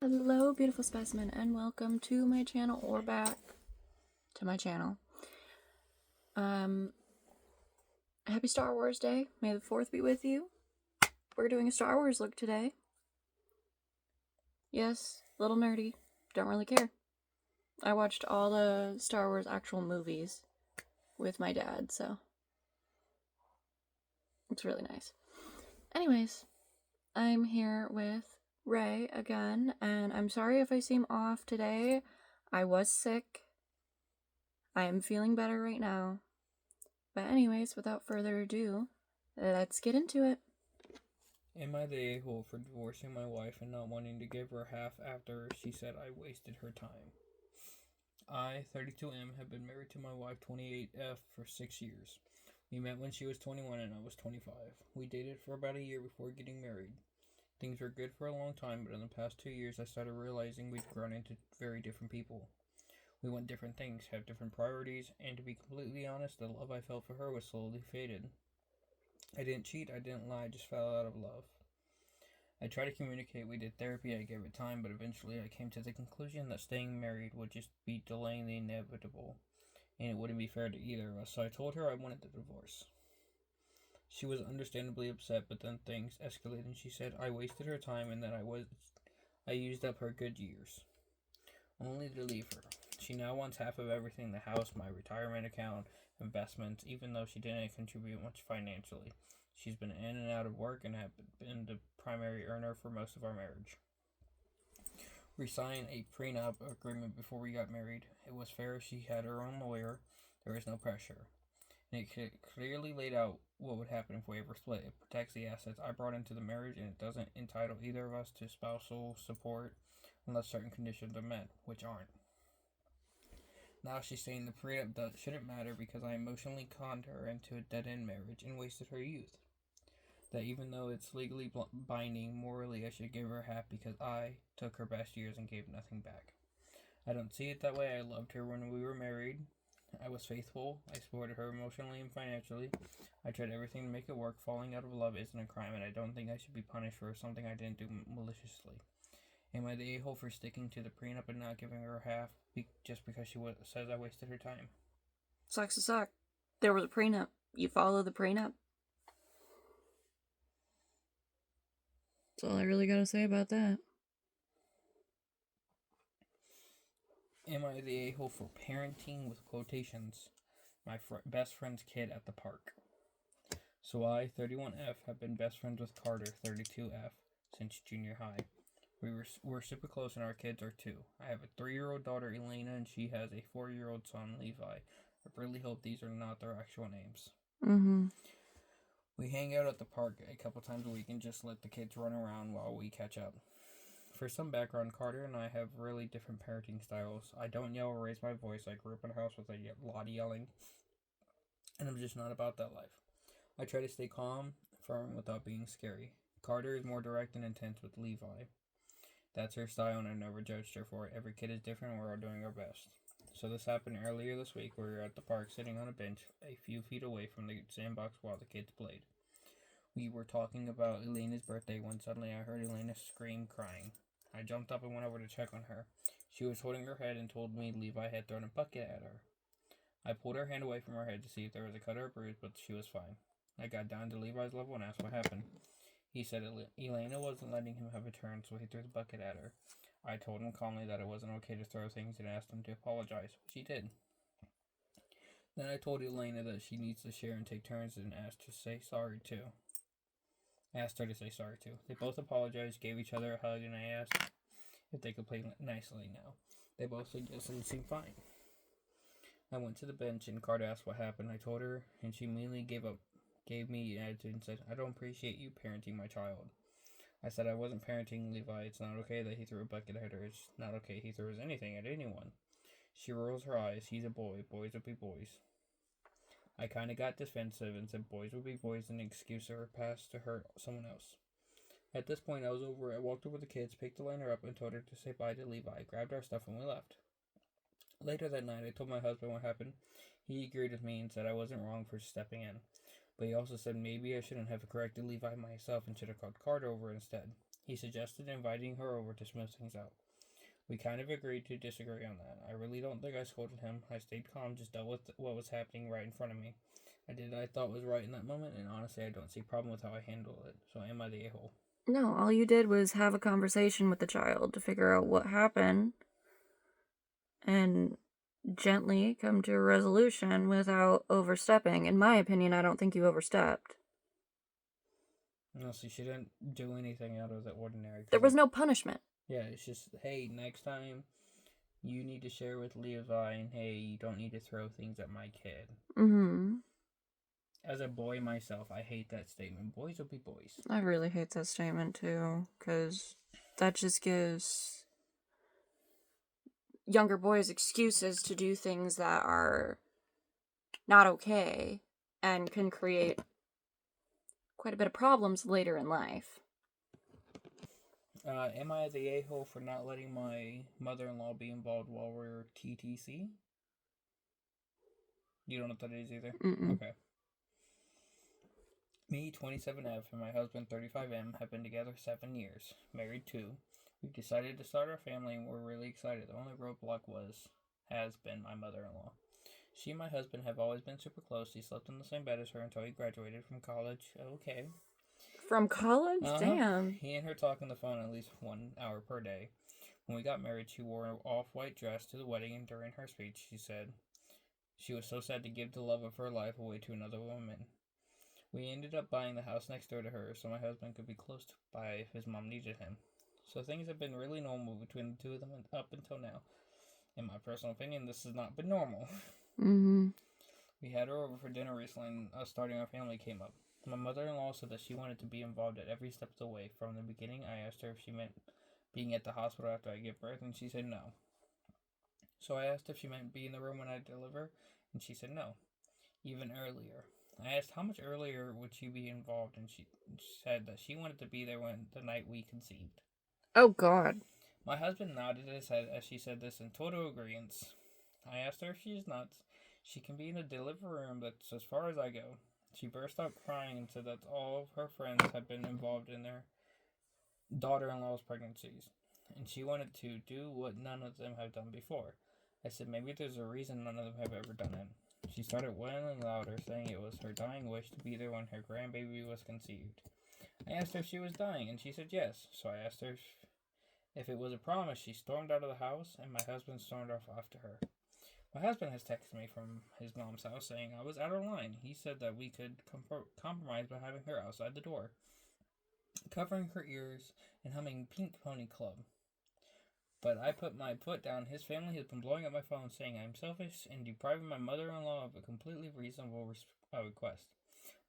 Hello, beautiful specimen, and welcome to my channel, or back to my channel. Happy Star Wars Day. May the 4th be with you. We're doing a Star Wars look today. Yes, a little nerdy. Don't really care. I watched all the Star Wars actual movies with my dad, so it's really nice. Anyways, I'm here with Ray again, and I'm sorry if I seem off today. I was sick. I am feeling better right now. But anyways, without further ado, let's get into it. Am I the a-hole for divorcing my wife and not wanting to give her half after she said I wasted her time? I, 32M, have been married to my wife, 28F, for 6 years. We met when she was 21 and I was 25. We dated for about a year before getting married. Things were good for a long time, but in the past 2 years I started realizing we'd grown into very different people. We want different things, have different priorities, and to be completely honest, the love I felt for her was slowly faded. I didn't cheat, I didn't lie, I just fell out of love. I tried to communicate, we did therapy, I gave it time, but eventually I came to the conclusion that staying married would just be delaying the inevitable, and it wouldn't be fair to either of us, so I told her I wanted the divorce. She was understandably upset, but then things escalated and she said I wasted her time and that I used up her good years, only to leave her. She now wants half of everything, the house, my retirement account, investments, even though she didn't contribute much financially. She's been in and out of work and have been the primary earner for most of our marriage. We signed a prenup agreement before we got married. It was fair. She had her own lawyer. There was no pressure. And it clearly laid out what would happen if we ever split. It protects the assets I brought into the marriage, and it doesn't entitle either of us to spousal support unless certain conditions are met, which aren't. Now she's saying the prenup shouldn't matter because I emotionally conned her into a dead-end marriage and wasted her youth. That even though it's legally binding, morally I should give her half because I took her best years and gave nothing back. I don't see it that way. I loved her when we were married. I was faithful. I supported her emotionally and financially. I tried everything to make it work. Falling out of love isn't a crime, and I don't think I should be punished for something I didn't do maliciously. Am I the a-hole for sticking to the prenup and not giving her half just because she says I wasted her time? Sucks to suck. There was a prenup. You follow the prenup. That's all I really gotta say about that. Am I the a-hole for parenting with quotations my best friend's kid at the park? So I, 31F, have been best friends with Carter, 32F, since junior high. We're super close and our kids are too. I have a 3-year-old daughter, Elena, and she has a 4-year-old son, Levi. I really hope these are not their actual names. We hang out at the park a couple times a week and just let the kids run around while we catch up. For some background, Carter and I have really different parenting styles. I don't yell or raise my voice. I grew up in a house with a lot of yelling, and I'm just not about that life. I try to stay calm, firm, without being scary. Carter is more direct and intense with Levi. That's her style, and I never judged her for it. Every kid is different, and we're all doing our best. So this happened earlier this week. We were at the park sitting on a bench a few feet away from the sandbox while the kids played. We were talking about Elena's birthday when suddenly I heard Elena scream, crying. I jumped up and went over to check on her. She was holding her head and told me Levi had thrown a bucket at her. I pulled her hand away from her head to see if there was a cut or a bruise, but she was fine. I got down to Levi's level and asked what happened. He said Elena wasn't letting him have a turn, so he threw the bucket at her. I told him calmly that it wasn't okay to throw things and asked him to apologize, which he did. Then I told Elena that she needs to share and take turns and asked her to say sorry too. They both apologized, gave each other a hug, and I asked if they could play nicely now. They both said yes and seemed fine. I went to the bench and Carter asked what happened. I told her, and she immediately gave me an attitude and said, I don't appreciate you parenting my child. I said I wasn't parenting Levi. It's not okay that he threw a bucket at her. It's not okay he throws anything at anyone. She rolls her eyes. He's a boy. Boys will be boys. I kind of got defensive and said boys will be boys and an excuse her past to hurt someone else. At this point, I was over. I walked over the kids, picked Elena up, and told her to say bye to Levi. Grabbed our stuff and we left. Later that night, I told my husband what happened. He agreed with me and said I wasn't wrong for stepping in. But he also said maybe I shouldn't have corrected Levi myself and should have called Carter over instead. He suggested inviting her over to smooth things out. We kind of agreed to disagree on that. I really don't think I scolded him. I stayed calm, just dealt with what was happening right in front of me. I did what I thought was right in that moment, and honestly, I don't see a problem with how I handle it. So am I the a-hole? No, all you did was have a conversation with the child to figure out what happened and gently come to a resolution without overstepping. In my opinion, I don't think you overstepped. No, so she didn't do anything out of the ordinary. There was no punishment. Yeah, it's just, hey, next time you need to share with Levi, and hey, you don't need to throw things at my kid. Mm-hmm. As a boy myself, I hate that statement. Boys will be boys. I really hate that statement too, because that just gives younger boys excuses to do things that are not okay and can create quite a bit of problems later in life. Am I the a-hole for not letting my mother-in-law be involved while we're TTC? You don't know what that is either? Mm-mm. Okay. Me, 27F, and my husband, 35M, have been together 7 years, married 2. We've decided to start our family, and we're really excited. The only roadblock has been my mother-in-law. She and my husband have always been super close. He slept in the same bed as her until he graduated from college. Okay. From college? Damn. He and her talk on the phone at least 1 hour per day. When we got married, she wore an off-white dress to the wedding, and during her speech, she said she was so sad to give the love of her life away to another woman. We ended up buying the house next door to her so my husband could be close by if his mom needed him. So things have been really normal between the two of them up until now. In my personal opinion, this has not been normal. Mm-hmm. We had her over for dinner recently, and us starting our family came up. My mother-in-law said that she wanted to be involved at every step of the way. From the beginning, I asked her if she meant being at the hospital after I give birth, and she said no. So I asked if she meant be in the room when I deliver, and she said no. Even earlier. I asked how much earlier would she be involved, and she said that she wanted to be there when the night we conceived. Oh, God. My husband nodded his head as she said this in total agreement. I asked her if she is nuts. She can be in a delivery room, that's as far as I go. She burst out crying and said that all of her friends had been involved in their daughter-in-law's pregnancies, and she wanted to do what none of them have done before. I said maybe there's a reason none of them have ever done it. She started wailing louder, saying it was her dying wish to be there when her grandbaby was conceived. I asked her if she was dying, and she said yes. So I asked her if it was a promise. She stormed out of the house, and my husband stormed off after her. My husband has texted me from his mom's house saying I was out of line. He said that we could compromise by having her outside the door, covering her ears and humming Pink Pony Club. But I put my foot down. His family has been blowing up my phone saying I'm selfish and depriving my mother-in-law of a completely reasonable request.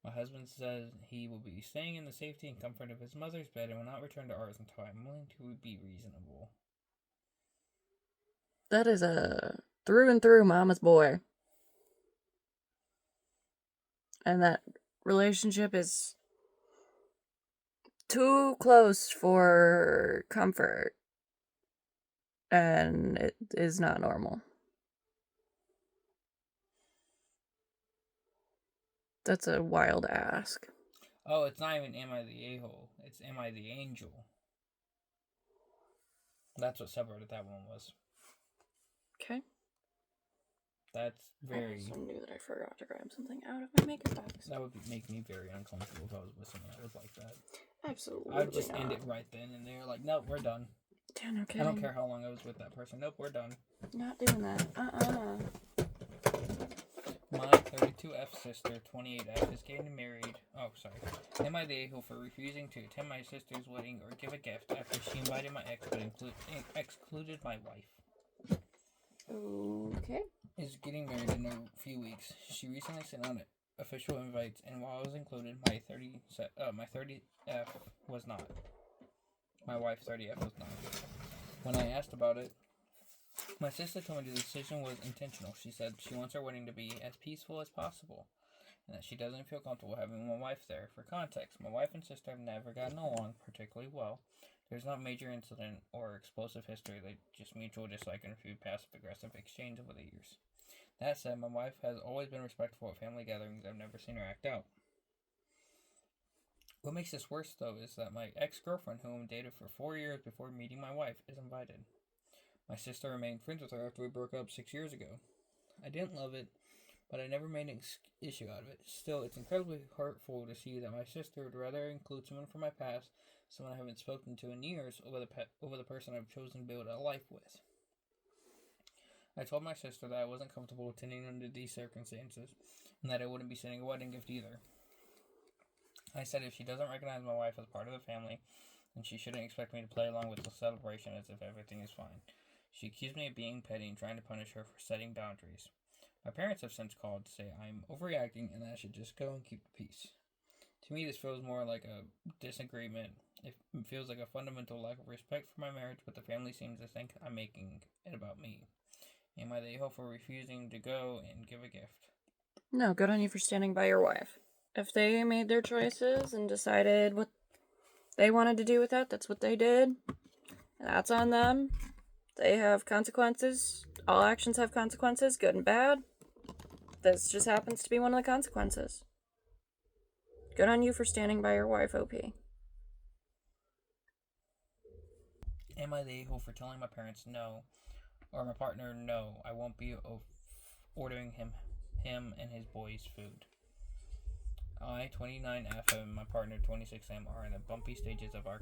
My husband says he will be staying in the safety and comfort of his mother's bed and will not return to ours until I'm willing to be reasonable. That is a through and through mama's boy. And that relationship is too close for comfort. And it is not normal. That's a wild ask. Oh, it's not even am I the a-hole. It's am I the angel. That's what separated that one was. Okay. That's very... I also knew that I forgot to grab something out of my makeup box. That would make me very uncomfortable if I was with someone that was like that. Absolutely. I would just end it right then and there. Like, nope, we're done. Yeah, no kidding. I don't care how long I was with that person. Nope, we're done. Not doing that. My 32F sister, 28F, is getting married. Oh, sorry. Am I the a-hole for refusing to attend my sister's wedding or give a gift after she invited my ex but excluded my wife? Okay. Is getting married in a few weeks. She recently sent out official invites, and while I was included, my 30F was not. My wife 30F was not. When I asked about it, my sister told me the decision was intentional. She said she wants her wedding to be as peaceful as possible, and that she doesn't feel comfortable having my wife there. For context, my wife and sister have never gotten along particularly well. There's not major incident or explosive history, like just mutual dislike and a few passive-aggressive exchange over the years. That said, my wife has always been respectful at family gatherings. I've never seen her act out. What makes this worse, though, is that my ex-girlfriend, whom I dated for 4 years before meeting my wife, is invited. My sister remained friends with her after we broke up 6 years ago. I didn't love it, but I never made an issue out of it. Still, it's incredibly hurtful to see that my sister would rather include someone from my past, someone I haven't spoken to in years, over the person I've chosen to build a life with. I told my sister that I wasn't comfortable attending under these circumstances, and that I wouldn't be sending a wedding gift either. I said if she doesn't recognize my wife as part of the family, then she shouldn't expect me to play along with the celebration as if everything is fine. She accused me of being petty and trying to punish her for setting boundaries. My parents have since called to say I'm overreacting and that I should just go and keep the peace. To me, this feels more like a disagreement. It feels like a fundamental lack of respect for my marriage, but the family seems to think I'm making it about me. Am I the a-hole for refusing to go and give a gift? No, good on you for standing by your wife. If they made their choices and decided what they wanted to do with that, that's what they did. That's on them. They have consequences. All actions have consequences, good and bad. This just happens to be one of the consequences. Good on you for standing by your wife, OP. Am I the a-hole for telling my parents no, or my partner no, I won't be ordering him and his boys food? I, 29F, and my partner, 26M, are in the bumpy stages of our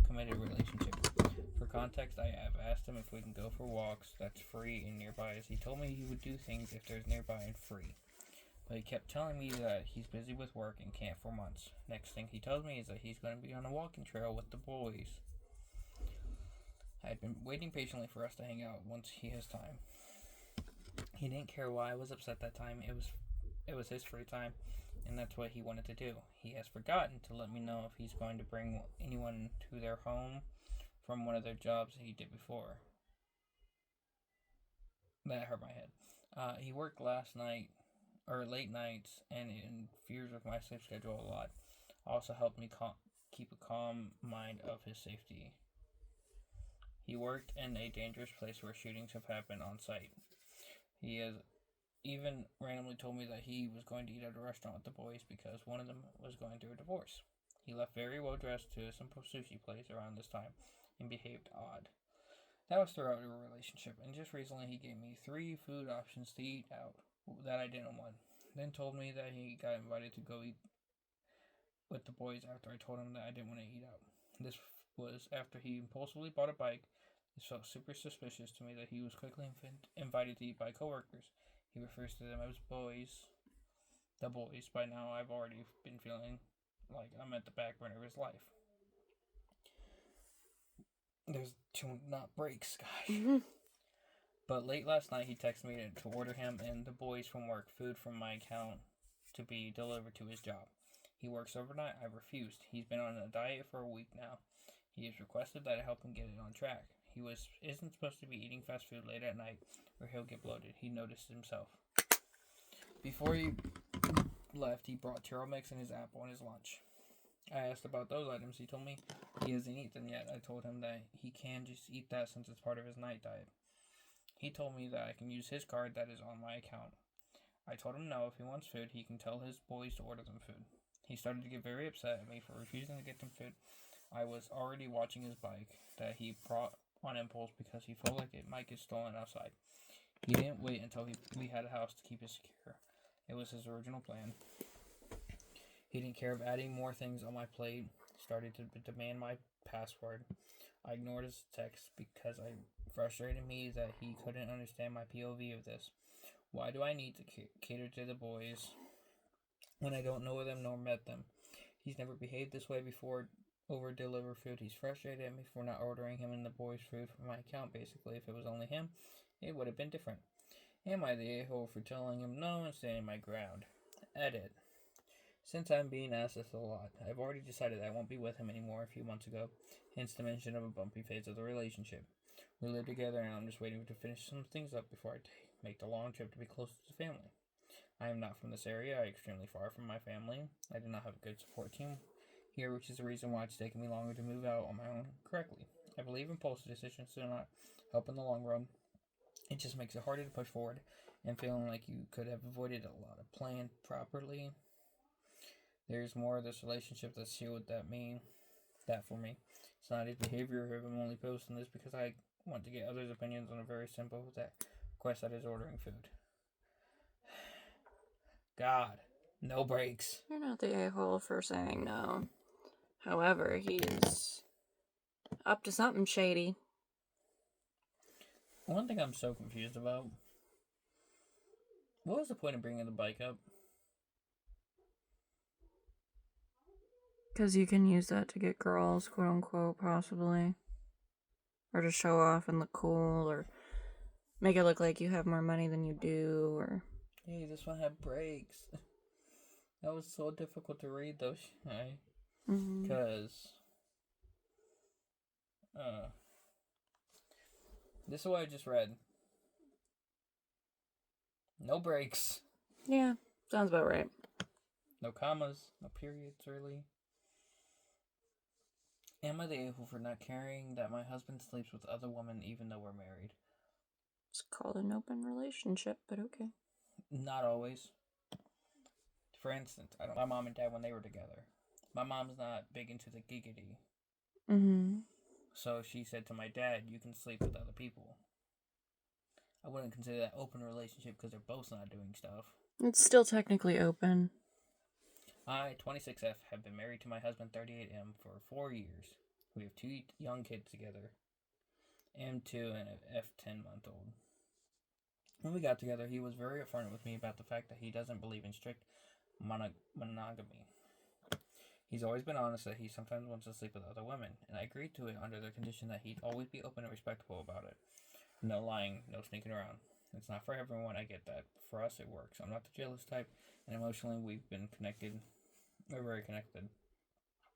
committed relationship. For context, I have asked him if we can go for walks that's free and nearby, as he told me he would do things if there's nearby and free. But he kept telling me that he's busy with work and can't for months. Next thing he tells me is that he's going to be on a walking trail with the boys. I had been waiting patiently for us to hang out once he has time. He didn't care why I was upset that time. It was his free time, and that's what he wanted to do. He has forgotten to let me know if he's going to bring anyone to their home from one of their jobs he did before. That hurt my head. He worked late nights, and interferes with my sleep schedule a lot. Also helped me keep a calm mind of his safety. He worked in a dangerous place where shootings have happened on site. He has even randomly told me that he was going to eat at a restaurant with the boys because one of them was going through a divorce. He left very well dressed to a simple sushi place around this time and behaved odd. That was throughout our relationship, and just recently he gave me 3 food options to eat out that I didn't want. Then told me that he got invited to go eat with the boys after I told him that I didn't want to eat out. This was after he impulsively bought a bike. This felt super suspicious to me that he was quickly invited to eat by coworkers. He refers to them as the boys. By now, I've already been feeling like I'm at the back burner of his life. There's 2 not breaks, gosh. But late last night, he texted me to order him and the boys from work food from my account to be delivered to his job. He works overnight. I refused. He's been on a diet for a week now. He has requested that I help him get it on track. He isn't supposed to be eating fast food late at night or he'll get bloated. He noticed himself. Before he left, he brought trail mix and his apple and his lunch. I asked about those items. He told me he hasn't eaten them yet. I told him that he can just eat that since it's part of his night diet. He told me that I can use his card that is on my account. I told him no, if he wants food, he can tell his boys to order them food. He started to get very upset at me for refusing to get them food. I was already watching his bike that he brought on impulse because he felt like it might get stolen outside. He didn't wait until we had a house to keep it secure. It was his original plan. He didn't care of adding more things on my plate, started to demand my password. I ignored his text because it frustrated me that he couldn't understand my POV of this. Why do I need to cater to the boys when I don't know them nor met them? He's never behaved this way before. Over deliver food. He's frustrated at me for not ordering him and the boys food from my account. Basically, if it was only him, it would have been different. Am I the a-hole for telling him no and standing my ground? Edit. Since I'm being asked this a lot, I've already decided I won't be with him anymore a few months ago, hence the mention of a bumpy phase of the relationship. We live together and I'm just waiting to finish some things up before I make the long trip to be closer to family. I am not from this area. I am extremely far from my family. I do not have a good support team here, which is the reason why it's taken me longer to move out on my own correctly. I believe impulsive decisions do not help in the long run. It just makes it harder to push forward and feeling like you could have avoided a lot of plan properly. There's more of this relationship. Let's see what that mean. That for me. It's not his behavior. I'm only posting this because I want to get others' opinions on a very simple request that is ordering food. God, no breaks. You're not the a-hole for saying no. However, he's up to something shady. One thing I'm so confused about. What was the point of bringing the bike up? Because you can use that to get girls, quote unquote, possibly. Or to show off and look cool, or make it look like you have more money than you do, or... Hey, this one had brakes. That was so difficult to read, though, because this is what I just read. No breaks. Yeah, sounds about right. No commas, no periods, really. Am I the a-hole for not caring that my husband sleeps with other women even though we're married? It's called an open relationship, but okay. Not always. For instance, my mom and dad, when they were together, my mom's not big into the giggity. So she said to my dad, you can sleep with other people. I wouldn't consider that open relationship because they're both not doing stuff. It's still technically open. I, 26F, have been married to my husband, 38M, for 4 years. We have 2 young kids together. M2 and an F10-month-old. When we got together, he was very upfront with me about the fact that he doesn't believe in strict monogamy. He's always been honest that he sometimes wants to sleep with other women, and I agreed to it under the condition that he'd always be open and respectful about it. No lying, no sneaking around. It's not for everyone, I get that. For us, it works. I'm not the jealous type, and emotionally, we've been connected. We're very connected.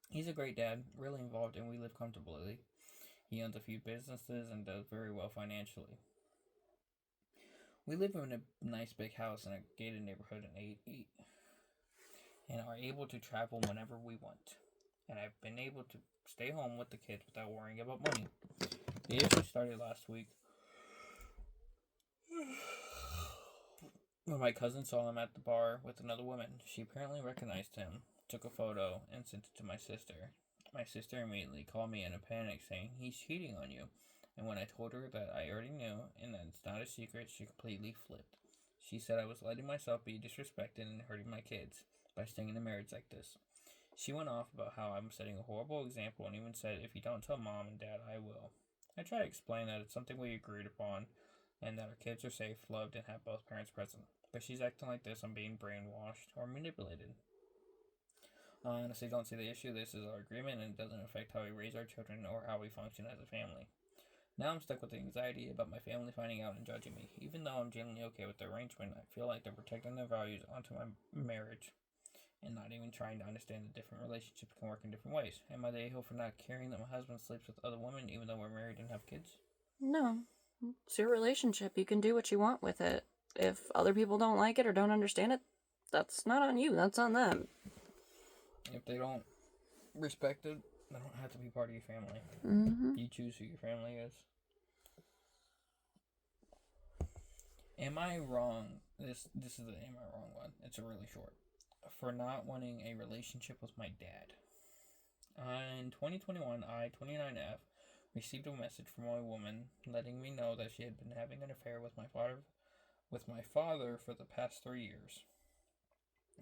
He's a great dad, really involved, and we live comfortably. He owns a few businesses and does very well financially. We live in a nice big house in a gated neighborhood and are able to travel whenever we want. And I've been able to stay home with the kids without worrying about money. The issue started last week when my cousin saw him at the bar with another woman. She apparently recognized him, took a photo, and sent it to my sister. My sister immediately called me in a panic saying, he's cheating on you. And when I told her that I already knew and that it's not a secret, she completely flipped. She said I was letting myself be disrespected and hurting my kids by staying in a marriage like this. She went off about how I'm setting a horrible example and even said, if you don't tell mom and dad, I will. I tried to explain that it's something we agreed upon and that our kids are safe, loved, and have both parents present. But she's acting like this. I'm being brainwashed or manipulated. I honestly don't see the issue. This is our agreement and it doesn't affect how we raise our children or how we function as a family. Now I'm stuck with the anxiety about my family finding out and judging me. Even though I'm genuinely okay with the arrangement, I feel like they're protecting their values onto my marriage and not even trying to understand that different relationships can work in different ways. Am I the a-hole for not caring that my husband sleeps with other women even though we're married and have kids? No. It's your relationship. You can do what you want with it. If other people don't like it or don't understand it, that's not on you. That's on them. If they don't respect it, they don't have to be part of your family. You choose who your family is. Am I wrong? This is the am I wrong one. It's a really short. For not wanting a relationship with my dad. In 2021, I, 29F, received a message from a woman letting me know that she had been having an affair with my father for the past 3 years.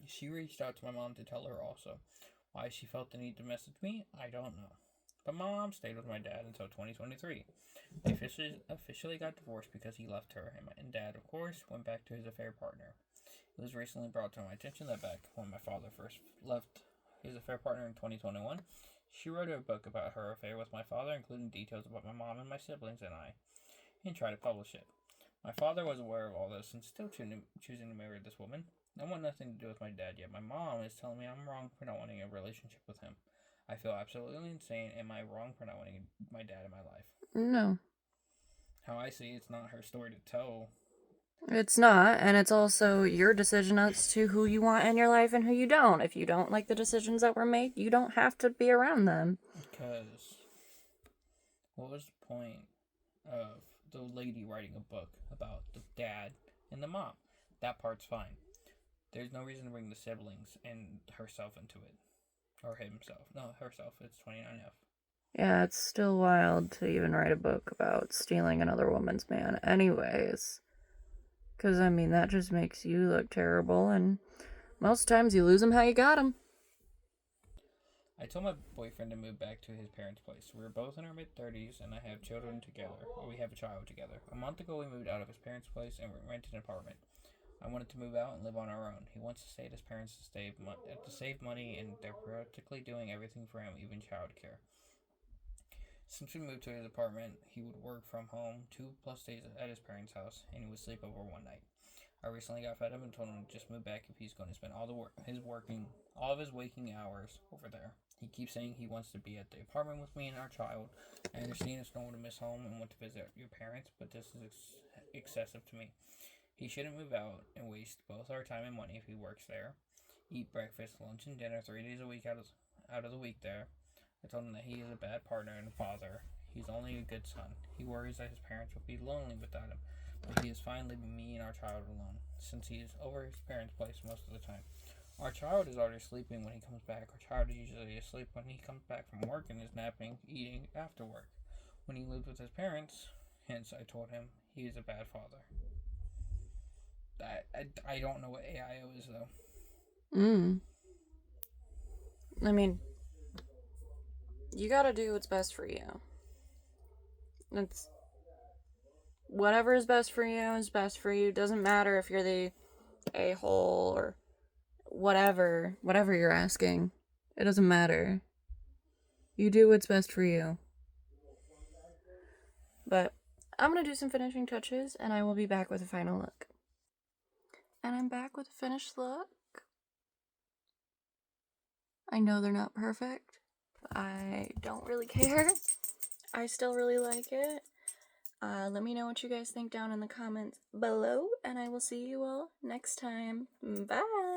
She reached out to my mom to tell her also. Why she felt the need to message me, I don't know. But my mom stayed with my dad until 2023. They officially got divorced because he left her, and dad, of course, went back to his affair partner. It was recently brought to my attention that back when my father first left his affair partner in 2021, she wrote a book about her affair with my father, including details about my mom and my siblings and I, and tried to publish it. My father was aware of all this and still choosing to marry this woman. I want nothing to do with my dad yet. My mom is telling me I'm wrong for not wanting a relationship with him. I feel absolutely insane. Am I wrong for not wanting my dad in my life? No. How I see it's not her story to tell. It's not, and it's also your decision as to who you want in your life and who you don't. If you don't like the decisions that were made, you don't have to be around them. Because what was the point of the lady writing a book about the dad and the mom? That part's fine. There's no reason to bring the siblings and herself into it. Or himself. No, herself. It's 29F. Yeah, it's still wild to even write a book about stealing another woman's man, anyways. Because, I mean, that just makes you look terrible, and most times you lose him how you got him. I told my boyfriend to move back to his parents' place. We were both in our mid-30s, and I have children together. Or we have a child together. A month ago, we moved out of his parents' place and rented an apartment. I wanted to move out and live on our own. He wants to stay at his parents to save money, and they're practically doing everything for him, even childcare. Since we moved to his apartment, he would work from home 2+ days at his parents' house, and he would sleep over one night. I recently got fed up and told him to just move back if he's going to spend all of his waking hours over there. He keeps saying he wants to be at the apartment with me and our child. I understand it's normal to miss home and want to visit your parents, but this is excessive to me. He shouldn't move out and waste both our time and money if he works there. Eat breakfast, lunch, and dinner 3 days a week out of the week there. I told him that he is a bad partner and a father. He's only a good son. He worries that his parents will be lonely without him, but he is fine leaving me and our child alone, since he is over his parents' place most of the time. Our child is already sleeping when he comes back. Our child is usually asleep when he comes back from work and is napping, eating after work. When he lived with his parents, hence I told him he is a bad father. I don't know what AIO is, though. I mean, you gotta do what's best for you. It's whatever is best for you is best for you. Doesn't matter if you're the a-hole or whatever you're asking. It doesn't matter. You do what's best for you. But I'm gonna do some finishing touches and I will be back with a final look. And I'm back with a finished look. I know they're not perfect. I don't really care. I still really like it. Let me know what you guys think down in the comments below, and I will see you all next time. Bye!